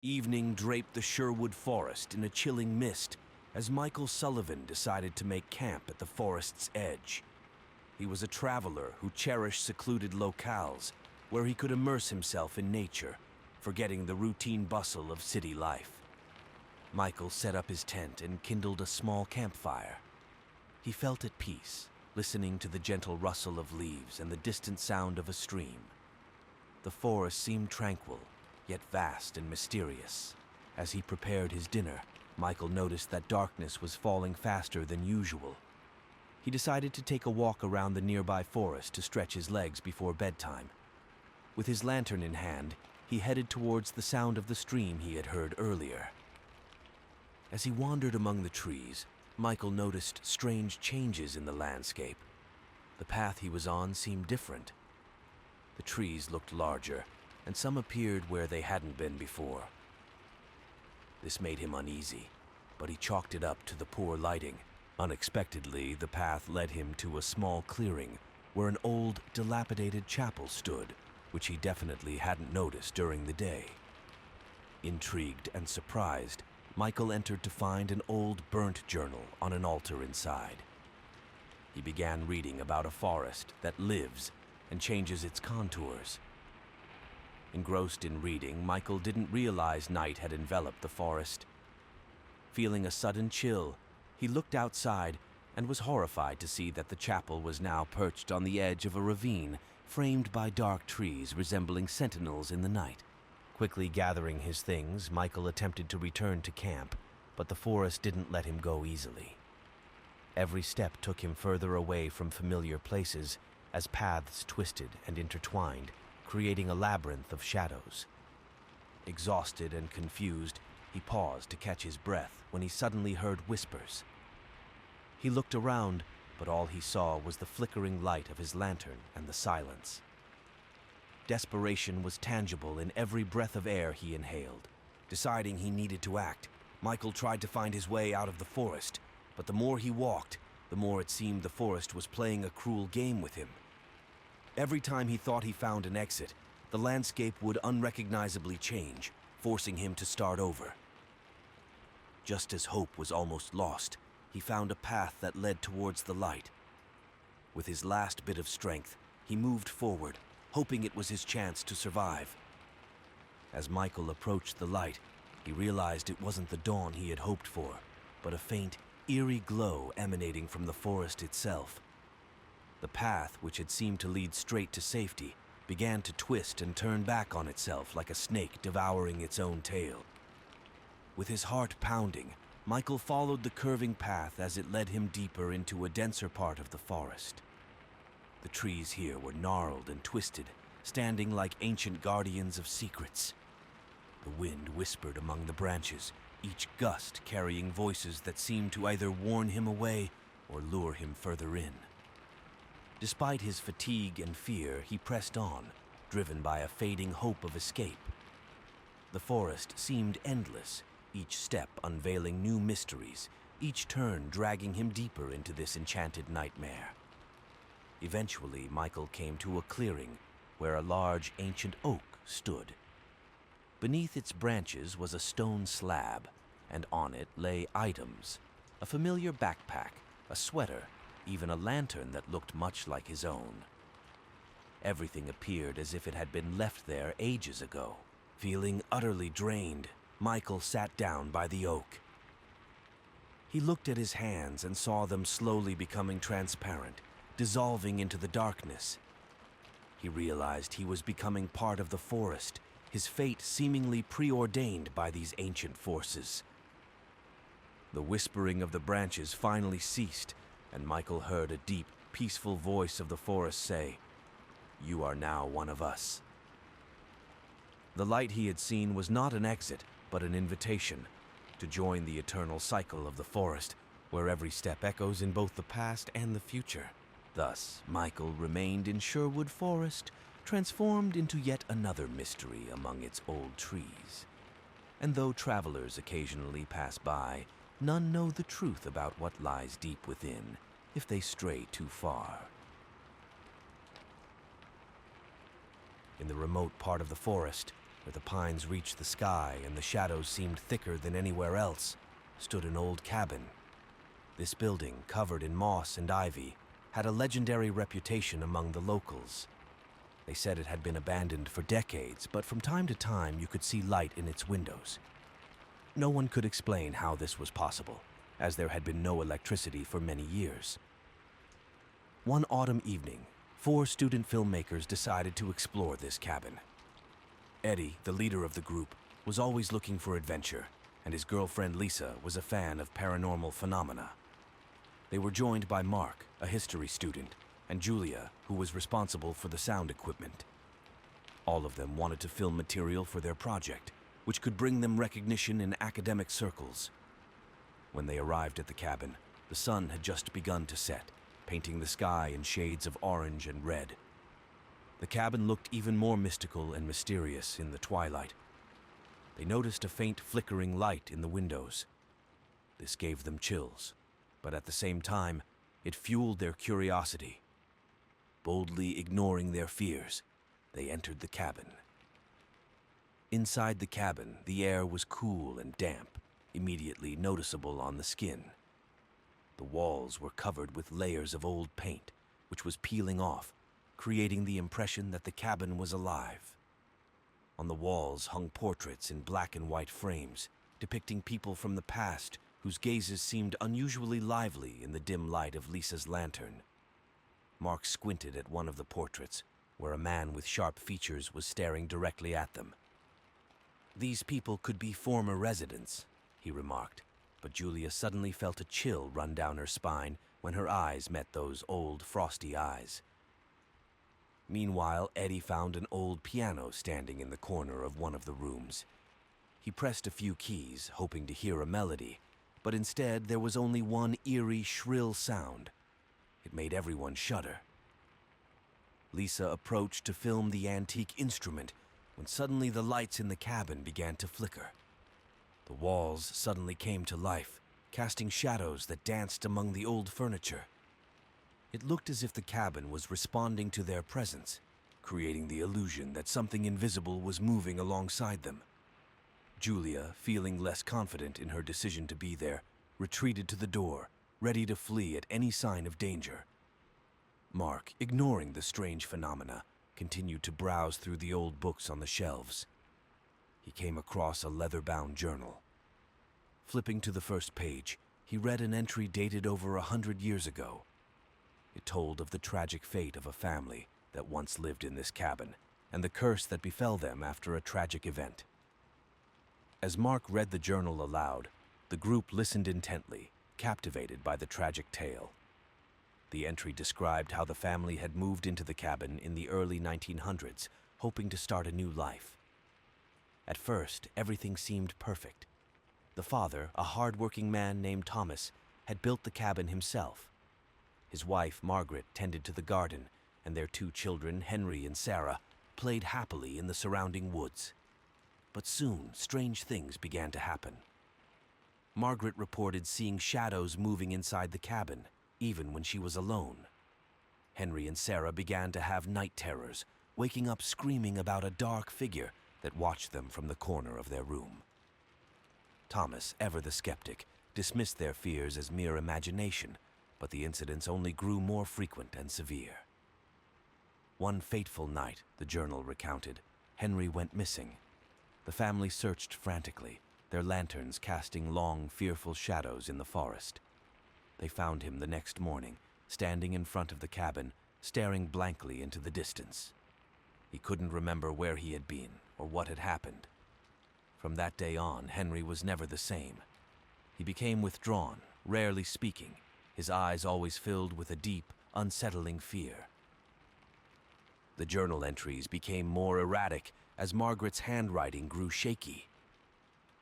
Evening draped the Sherwood Forest in a chilling mist as Michael Sullivan decided to make camp at the forest's edge. He was a traveler who cherished secluded locales where he could immerse himself in nature, forgetting the routine bustle of city life. Michael set up his tent and kindled a small campfire. He felt at peace, listening to the gentle rustle of leaves and the distant sound of a stream. The forest seemed tranquil, yet vast and mysterious. As he prepared his dinner, Michael noticed that darkness was falling faster than usual. He decided to take a walk around the nearby forest to stretch his legs before bedtime. With his lantern in hand, he headed towards the sound of the stream he had heard earlier. As he wandered among the trees, Michael noticed strange changes in the landscape. The path he was on seemed different. The trees looked larger, and some appeared where they hadn't been before. This made him uneasy, but he chalked it up to the poor lighting. Unexpectedly, the path led him to a small clearing where an old, dilapidated chapel stood, which he definitely hadn't noticed during the day. Intrigued and surprised, Michael entered to find an old burnt journal on an altar inside. He began reading about a forest that lives and changes its contours. Engrossed in reading, Michael didn't realize night had enveloped the forest. Feeling a sudden chill, he looked outside and was horrified to see that the chapel was now perched on the edge of a ravine framed by dark trees resembling sentinels in the night. Quickly gathering his things, Michael attempted to return to camp, but the forest didn't let him go easily. Every step took him further away from familiar places as paths twisted and intertwined, creating a labyrinth of shadows. Exhausted and confused, he paused to catch his breath when he suddenly heard whispers. He looked around, but all he saw was the flickering light of his lantern and the silence. Desperation was tangible in every breath of air he inhaled. Deciding he needed to act, Michael tried to find his way out of the forest, but the more he walked, the more it seemed the forest was playing a cruel game with him. Every time he thought he found an exit, the landscape would unrecognizably change, forcing him to start over. Just as hope was almost lost, he found a path that led towards the light. With his last bit of strength, he moved forward, hoping it was his chance to survive. As Michael approached the light, he realized it wasn't the dawn he had hoped for, but a faint, eerie glow emanating from the forest itself. The path, which had seemed to lead straight to safety, began to twist and turn back on itself like a snake devouring its own tail. With his heart pounding, Michael followed the curving path as it led him deeper into a denser part of the forest. The trees here were gnarled and twisted, standing like ancient guardians of secrets. The wind whispered among the branches, each gust carrying voices that seemed to either warn him away or lure him further in. Despite his fatigue and fear, he pressed on, driven by a fading hope of escape. The forest seemed endless, each step unveiling new mysteries, each turn dragging him deeper into this enchanted nightmare. Eventually, Michael came to a clearing where a large ancient oak stood. Beneath its branches was a stone slab, and on it lay items: a familiar backpack, a sweater, even a lantern that looked much like his own. Everything appeared as if it had been left there ages ago. Feeling utterly drained, Michael sat down by the oak. He looked at his hands and saw them slowly becoming transparent, dissolving into the darkness. He realized he was becoming part of the forest, his fate seemingly preordained by these ancient forces. The whispering of the branches finally ceased, and Michael heard a deep, peaceful voice of the forest say, "You are now one of us." The light he had seen was not an exit, but an invitation to join the eternal cycle of the forest, where every step echoes in both the past and the future. Thus, Michael remained in Sherwood Forest, transformed into yet another mystery among its old trees. And though travelers occasionally pass by, none know the truth about what lies deep within if they stray too far. In the remote part of the forest, Where the pines reached the sky and the shadows seemed thicker than anywhere else, stood an old cabin. This building, covered in moss and ivy, had a legendary reputation among the locals. They said it had been abandoned for decades, but from time to time you could see light in its windows. No one could explain how this was possible, as there had been no electricity for many years. One autumn evening, 4 student filmmakers decided to explore this cabin. Eddie, the leader of the group, was always looking for adventure, and his girlfriend Lisa was a fan of paranormal phenomena. They were joined by Mark, a history student, and Julia, who was responsible for the sound equipment. All of them wanted to film material for their project, which could bring them recognition in academic circles. When they arrived at the cabin, the sun had just begun to set, painting the sky in shades of orange and red. The cabin looked even more mystical and mysterious in the twilight. They noticed a faint flickering light in the windows. This gave them chills, but at the same time, it fueled their curiosity. Boldly ignoring their fears, they entered the cabin. Inside the cabin, the air was cool and damp, immediately noticeable on the skin. The walls were covered with layers of old paint, which was peeling off, creating the impression that the cabin was alive. On the walls hung portraits in black and white frames, depicting people from the past whose gazes seemed unusually lively in the dim light of Lisa's lantern. Mark squinted at one of the portraits, where a man with sharp features was staring directly at them. "These people could be former residents," he remarked, but Julia suddenly felt a chill run down her spine when her eyes met those old, frosty eyes. Meanwhile, Eddie found an old piano standing in the corner of one of the rooms. He pressed a few keys, hoping to hear a melody, but instead there was only one eerie, shrill sound. It made everyone shudder. Lisa approached to film the antique instrument when suddenly the lights in the cabin began to flicker. The walls suddenly came to life, casting shadows that danced among the old furniture. It looked as if the cabin was responding to their presence, creating the illusion that something invisible was moving alongside them. Julia, feeling less confident in her decision to be there, retreated to the door, ready to flee at any sign of danger. Mark, ignoring the strange phenomena, continued to browse through the old books on the shelves. He came across a leather-bound journal. Flipping to the first page, he read an entry dated over 100 years ago. It told of the tragic fate of a family that once lived in this cabin, and the curse that befell them after a tragic event. As Mark read the journal aloud, the group listened intently, captivated by the tragic tale. The entry described how the family had moved into the cabin in the early 1900s, hoping to start a new life. At first, everything seemed perfect. The father, a hard-working man named Thomas, had built the cabin himself. His wife, Margaret, tended to the garden, and their 2 children, Henry and Sarah, played happily in the surrounding woods. But soon, strange things began to happen. Margaret reported seeing shadows moving inside the cabin, even when she was alone. Henry and Sarah began to have night terrors, waking up screaming about a dark figure that watched them from the corner of their room. Thomas, ever the skeptic, dismissed their fears as mere imagination, but the incidents only grew more frequent and severe. One fateful night, the journal recounted, Henry went missing. The family searched frantically, their lanterns casting long, fearful shadows in the forest. They found him the next morning, standing in front of the cabin, staring blankly into the distance. He couldn't remember where he had been or what had happened. From that day on, Henry was never the same. He became withdrawn, rarely speaking, his eyes always filled with a deep, unsettling fear. The journal entries became more erratic as Margaret's handwriting grew shaky.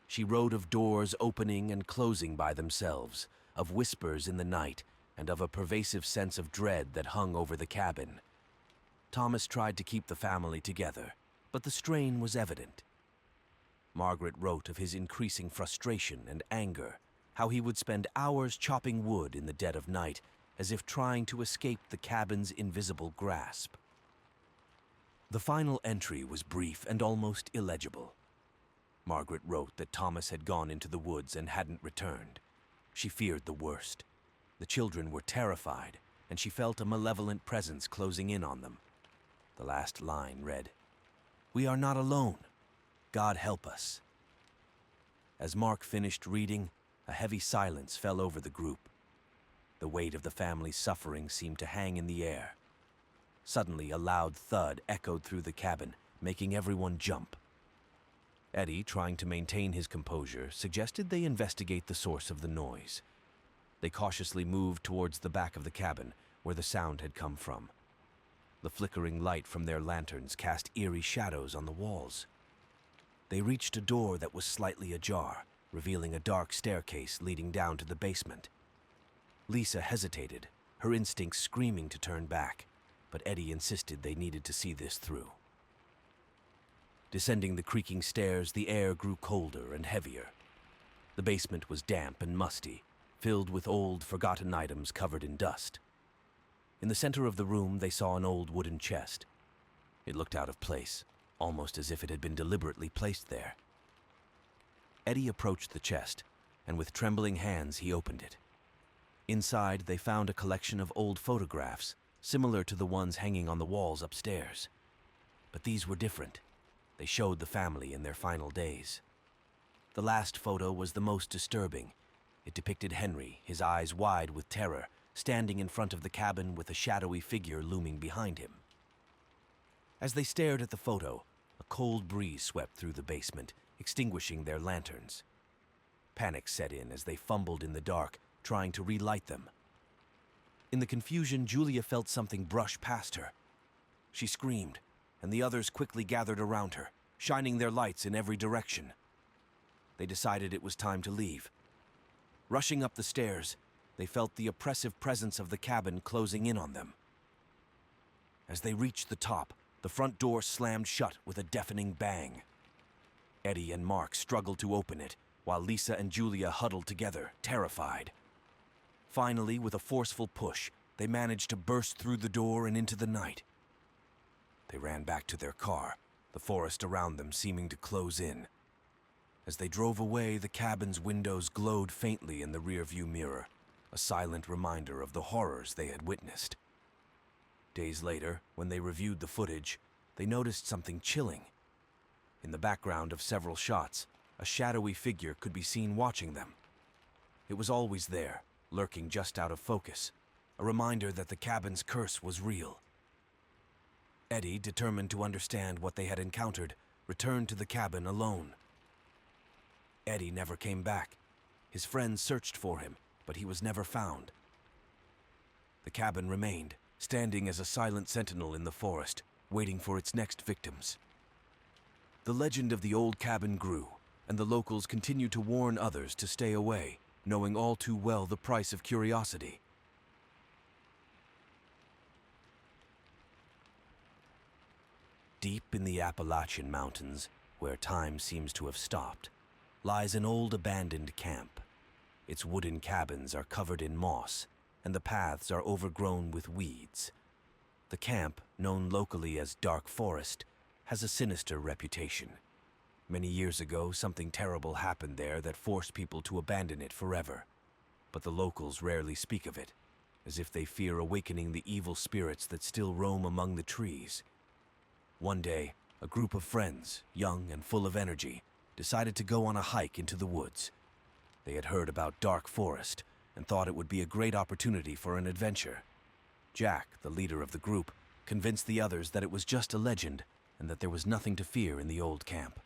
She wrote of doors opening and closing by themselves, of whispers in the night, and of a pervasive sense of dread that hung over the cabin. Thomas tried to keep the family together, but the strain was evident. Margaret wrote of his increasing frustration and anger, how he would spend hours chopping wood in the dead of night, as if trying to escape the cabin's invisible grasp. The final entry was brief and almost illegible. Margaret wrote that Thomas had gone into the woods and hadn't returned. She feared the worst. The children were terrified, and she felt a malevolent presence closing in on them. The last line read, "We are not alone. God help us." As Mark finished reading, a heavy silence fell over the group. The weight of the family's suffering seemed to hang in the air. Suddenly, a loud thud echoed through the cabin, making everyone jump. Eddie, trying to maintain his composure, suggested they investigate the source of the noise. They cautiously moved towards the back of the cabin, where the sound had come from. The flickering light from their lanterns cast eerie shadows on the walls. They reached a door that was slightly ajar, revealing a dark staircase leading down to the basement. Lisa hesitated, her instincts screaming to turn back, but Eddie insisted they needed to see this through. Descending the creaking stairs, the air grew colder and heavier. The basement was damp and musty, filled with old, forgotten items covered in dust. In the center of the room, they saw an old wooden chest. It looked out of place, almost as if it had been deliberately placed there. Eddie approached the chest, and with trembling hands he opened it. Inside, they found a collection of old photographs, similar to the ones hanging on the walls upstairs. But these were different. They showed the family in their final days. The last photo was the most disturbing. It depicted Henry, his eyes wide with terror, standing in front of the cabin with a shadowy figure looming behind him. As they stared at the photo, a cold breeze swept through the basement, extinguishing their lanterns. Panic set in as they fumbled in the dark, trying to relight them. In the confusion, Julia felt something brush past her. She screamed, and the others quickly gathered around her, shining their lights in every direction. They decided it was time to leave. Rushing up the stairs, they felt the oppressive presence of the cabin closing in on them. As they reached the top, the front door slammed shut with a deafening bang. Eddie and Mark struggled to open it, while Lisa and Julia huddled together, terrified. Finally, with a forceful push, they managed to burst through the door and into the night. They ran back to their car, the forest around them seeming to close in. As they drove away, the cabin's windows glowed faintly in the rearview mirror, a silent reminder of the horrors they had witnessed. Days later, when they reviewed the footage, they noticed something chilling. In the background of several shots, a shadowy figure could be seen watching them. It was always there, lurking just out of focus, a reminder that the cabin's curse was real. Eddie, determined to understand what they had encountered, returned to the cabin alone. Eddie never came back. His friends searched for him, but he was never found. The cabin remained, standing as a silent sentinel in the forest, waiting for its next victims. The legend of the old cabin grew, and the locals continued to warn others to stay away, knowing all too well the price of curiosity. Deep in the Appalachian Mountains, where time seems to have stopped, lies an old abandoned camp. Its wooden cabins are covered in moss, and the paths are overgrown with weeds. The camp, known locally as Dark Forest, has a sinister reputation. Many years ago, something terrible happened there that forced people to abandon it forever. But the locals rarely speak of it, as if they fear awakening the evil spirits that still roam among the trees. One day, a group of friends, young and full of energy, decided to go on a hike into the woods. They had heard about Dark Forest and thought it would be a great opportunity for an adventure. Jack, the leader of the group, convinced the others that it was just a legend and that there was nothing to fear in the old camp.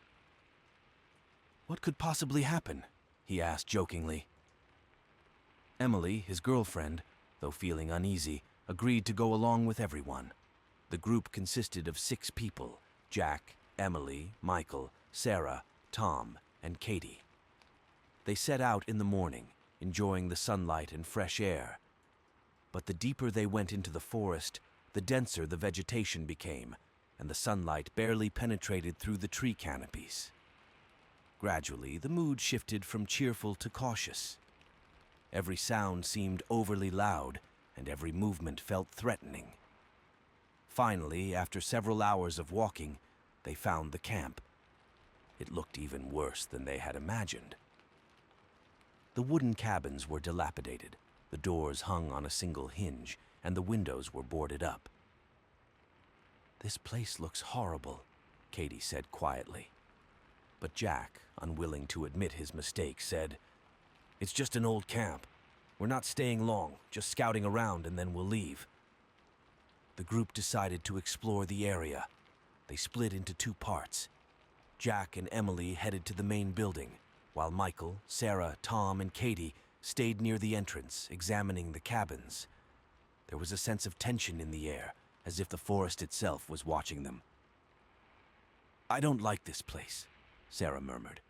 "What could possibly happen?" he asked jokingly. Emily, his girlfriend, though feeling uneasy, agreed to go along with everyone. The group consisted of 6 people: Jack, Emily, Michael, Sarah, Tom, and Katie. They set out in the morning, enjoying the sunlight and fresh air. But the deeper they went into the forest, the denser the vegetation became, and the sunlight barely penetrated through the tree canopies. Gradually, the mood shifted from cheerful to cautious. Every sound seemed overly loud, and every movement felt threatening. Finally, after several hours of walking, they found the camp. It looked even worse than they had imagined. The wooden cabins were dilapidated, the doors hung on a single hinge, and the windows were boarded up. "This place looks horrible," Katie said quietly. But Jack, unwilling to admit his mistake, said, "It's just an old camp. We're not staying long, just scouting around and then we'll leave." The group decided to explore the area. They split into two parts. Jack and Emily headed to the main building, while Michael, Sarah, Tom, and Katie stayed near the entrance, examining the cabins. There was a sense of tension in the air, as if the forest itself was watching them. "I don't like this place," Sarah murmured.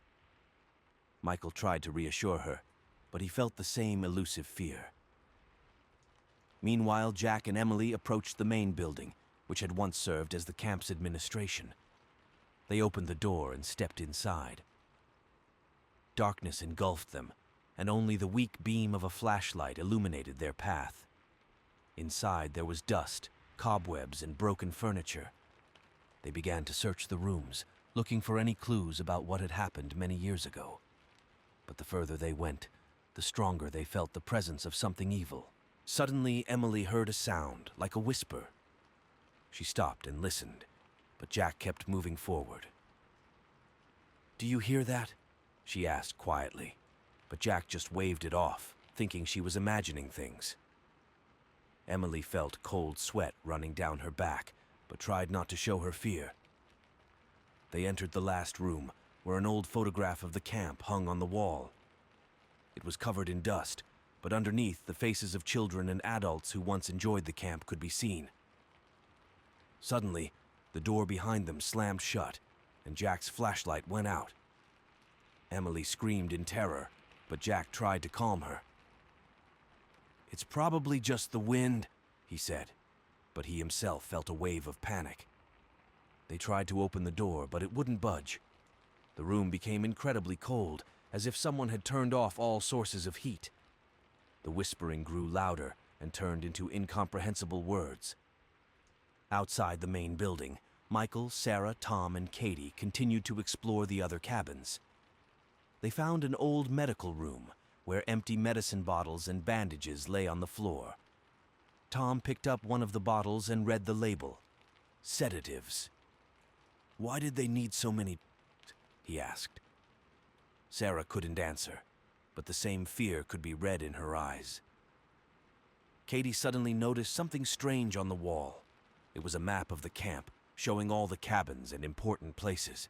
Michael tried to reassure her, but he felt the same elusive fear. Meanwhile, Jack and Emily approached the main building, which had once served as the camp's administration. They opened the door and stepped inside. Darkness engulfed them, and only the weak beam of a flashlight illuminated their path. Inside there was dust, cobwebs, and broken furniture. They began to search the rooms, looking for any clues about what had happened many years ago. But the further they went, the stronger they felt the presence of something evil. Suddenly, Emily heard a sound, like a whisper. She stopped and listened, but Jack kept moving forward. "Do you hear that?" she asked quietly, but Jack just waved it off, thinking she was imagining things. Emily felt cold sweat running down her back, but tried not to show her fear. They entered the last room, where an old photograph of the camp hung on the wall. It was covered in dust, but underneath, the faces of children and adults who once enjoyed the camp could be seen. Suddenly, the door behind them slammed shut, and Jack's flashlight went out. Emily screamed in terror, but Jack tried to calm her. "It's probably just the wind," he said, but he himself felt a wave of panic. They tried to open the door, but it wouldn't budge. The room became incredibly cold, as if someone had turned off all sources of heat. The whispering grew louder and turned into incomprehensible words. Outside the main building, Michael, Sarah, Tom, and Katie continued to explore the other cabins. They found an old medical room, where empty medicine bottles and bandages lay on the floor. Tom picked up one of the bottles and read the label. "Sedatives." "Why did they need so many?" he asked. Sarah couldn't answer, but the same fear could be read in her eyes. Katie suddenly noticed something strange on the wall. It was a map of the camp, showing all the cabins and important places.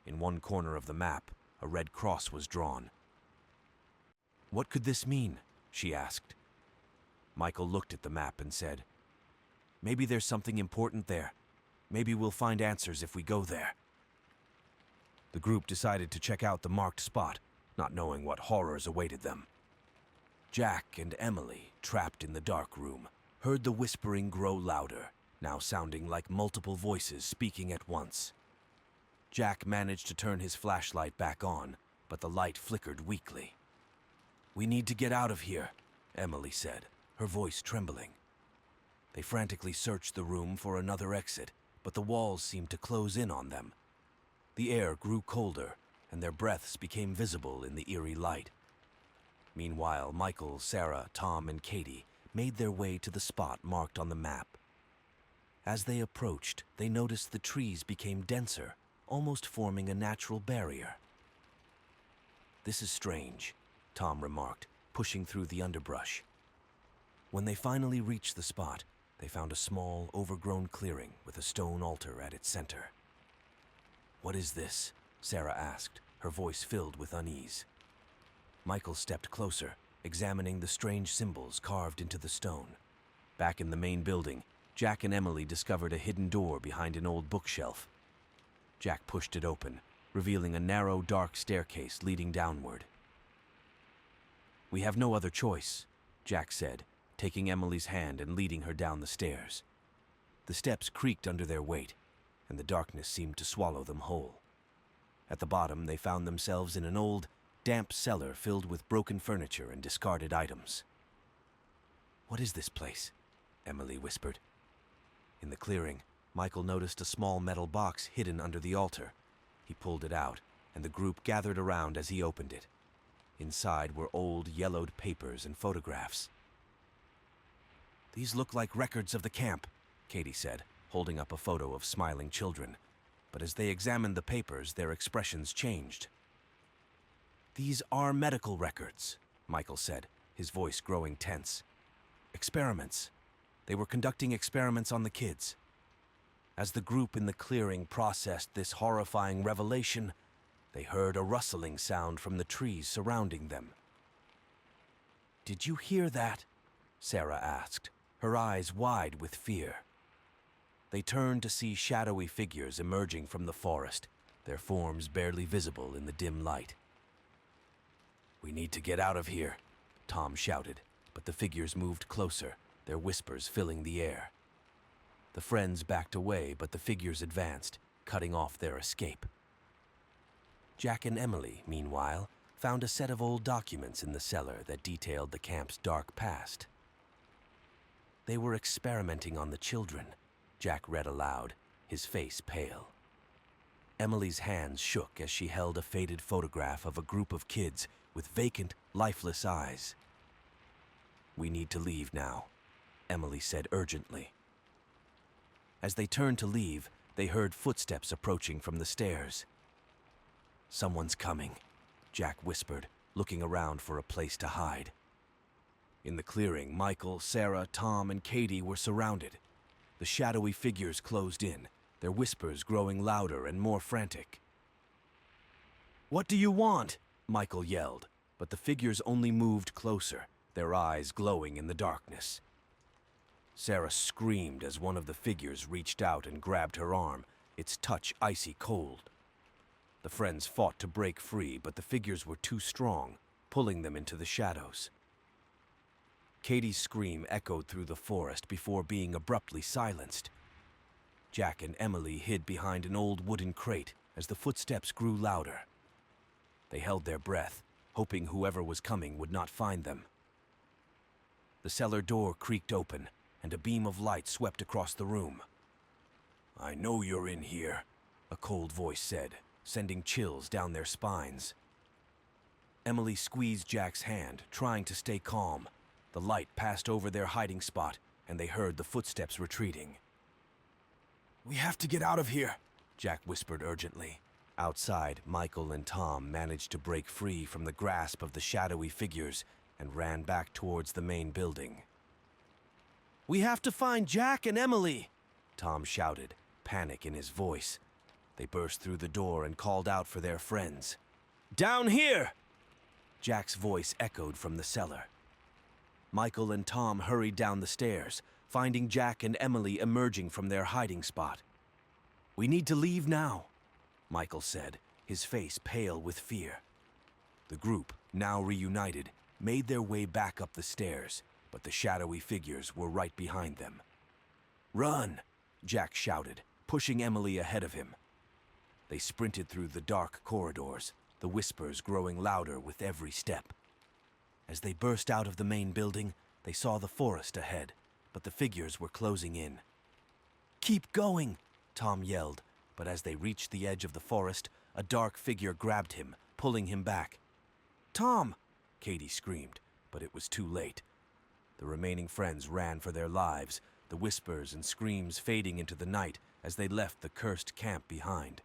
In one corner of the map, a red cross was drawn. "What could this mean?" she asked. Michael looked at the map and said, "Maybe there's something important there. Maybe we'll find answers if we go there." The group decided to check out the marked spot, not knowing what horrors awaited them. Jack and Emily, trapped in the dark room, heard the whispering grow louder, now sounding like multiple voices speaking at once. Jack managed to turn his flashlight back on, but the light flickered weakly. "We need to get out of here," Emily said, her voice trembling. They frantically searched the room for another exit, but the walls seemed to close in on them. The air grew colder, and their breaths became visible in the eerie light. Meanwhile, Michael, Sarah, Tom, and Katie made their way to the spot marked on the map. As they approached, they noticed the trees became denser, almost forming a natural barrier. "This is strange," Tom remarked, pushing through the underbrush. When they finally reached the spot, they found a small, overgrown clearing with a stone altar at its center. "What is this?" Sarah asked, her voice filled with unease. Michael stepped closer, examining the strange symbols carved into the stone. Back in the main building, Jack and Emily discovered a hidden door behind an old bookshelf. Jack pushed it open, revealing a narrow, dark staircase leading downward. "We have no other choice," Jack said, taking Emily's hand and leading her down the stairs. The steps creaked under their weight, and the darkness seemed to swallow them whole. At the bottom, they found themselves in an old, damp cellar filled with broken furniture and discarded items. "What is this place?" Emily whispered. In the clearing, Michael noticed a small metal box hidden under the altar. He pulled it out, and the group gathered around as he opened it. Inside were old, yellowed papers and photographs. "These look like records of the camp," Katie said, holding up a photo of smiling children. But as they examined the papers, their expressions changed. "These are medical records," Michael said, his voice growing tense. "Experiments. They were conducting experiments on the kids." As the group in the clearing processed this horrifying revelation, they heard a rustling sound from the trees surrounding them. "Did you hear that?" Sarah asked, her eyes wide with fear. They turned to see shadowy figures emerging from the forest, their forms barely visible in the dim light. "We need to get out of here," Tom shouted, but the figures moved closer, their whispers filling the air. The friends backed away, but the figures advanced, cutting off their escape. Jack and Emily, meanwhile, found a set of old documents in the cellar that detailed the camp's dark past. "They were experimenting on the children," Jack read aloud, his face pale. Emily's hands shook as she held a faded photograph of a group of kids with vacant, lifeless eyes. "We need to leave now," Emily said urgently. As they turned to leave, they heard footsteps approaching from the stairs. "Someone's coming," Jack whispered, looking around for a place to hide. In the clearing, Michael, Sarah, Tom, and Katie were surrounded. The shadowy figures closed in, their whispers growing louder and more frantic. "What do you want?" Michael yelled, but the figures only moved closer, their eyes glowing in the darkness. Sarah screamed as one of the figures reached out and grabbed her arm, its touch icy cold. The friends fought to break free, but the figures were too strong, pulling them into the shadows. Katie's scream echoed through the forest before being abruptly silenced. Jack and Emily hid behind an old wooden crate as the footsteps grew louder. They held their breath, hoping whoever was coming would not find them. The cellar door creaked open, and a beam of light swept across the room. "I know you're in here," a cold voice said, sending chills down their spines. Emily squeezed Jack's hand, trying to stay calm. The light passed over their hiding spot, and they heard the footsteps retreating. "We have to get out of here," Jack whispered urgently. Outside, Michael and Tom managed to break free from the grasp of the shadowy figures and ran back towards the main building. "We have to find Jack and Emily!" Tom shouted, panic in his voice. They burst through the door and called out for their friends. "Down here!" Jack's voice echoed from the cellar. Michael and Tom hurried down the stairs, finding Jack and Emily emerging from their hiding spot. "We need to leave now," Michael said, his face pale with fear. The group, now reunited, made their way back up the stairs, but the shadowy figures were right behind them. "Run!" Jack shouted, pushing Emily ahead of him. They sprinted through the dark corridors, the whispers growing louder with every step. As they burst out of the main building, they saw the forest ahead, but the figures were closing in. "Keep going!" Tom yelled, but as they reached the edge of the forest, a dark figure grabbed him, pulling him back. "Tom!" Katie screamed, but it was too late. The remaining friends ran for their lives, the whispers and screams fading into the night as they left the cursed camp behind.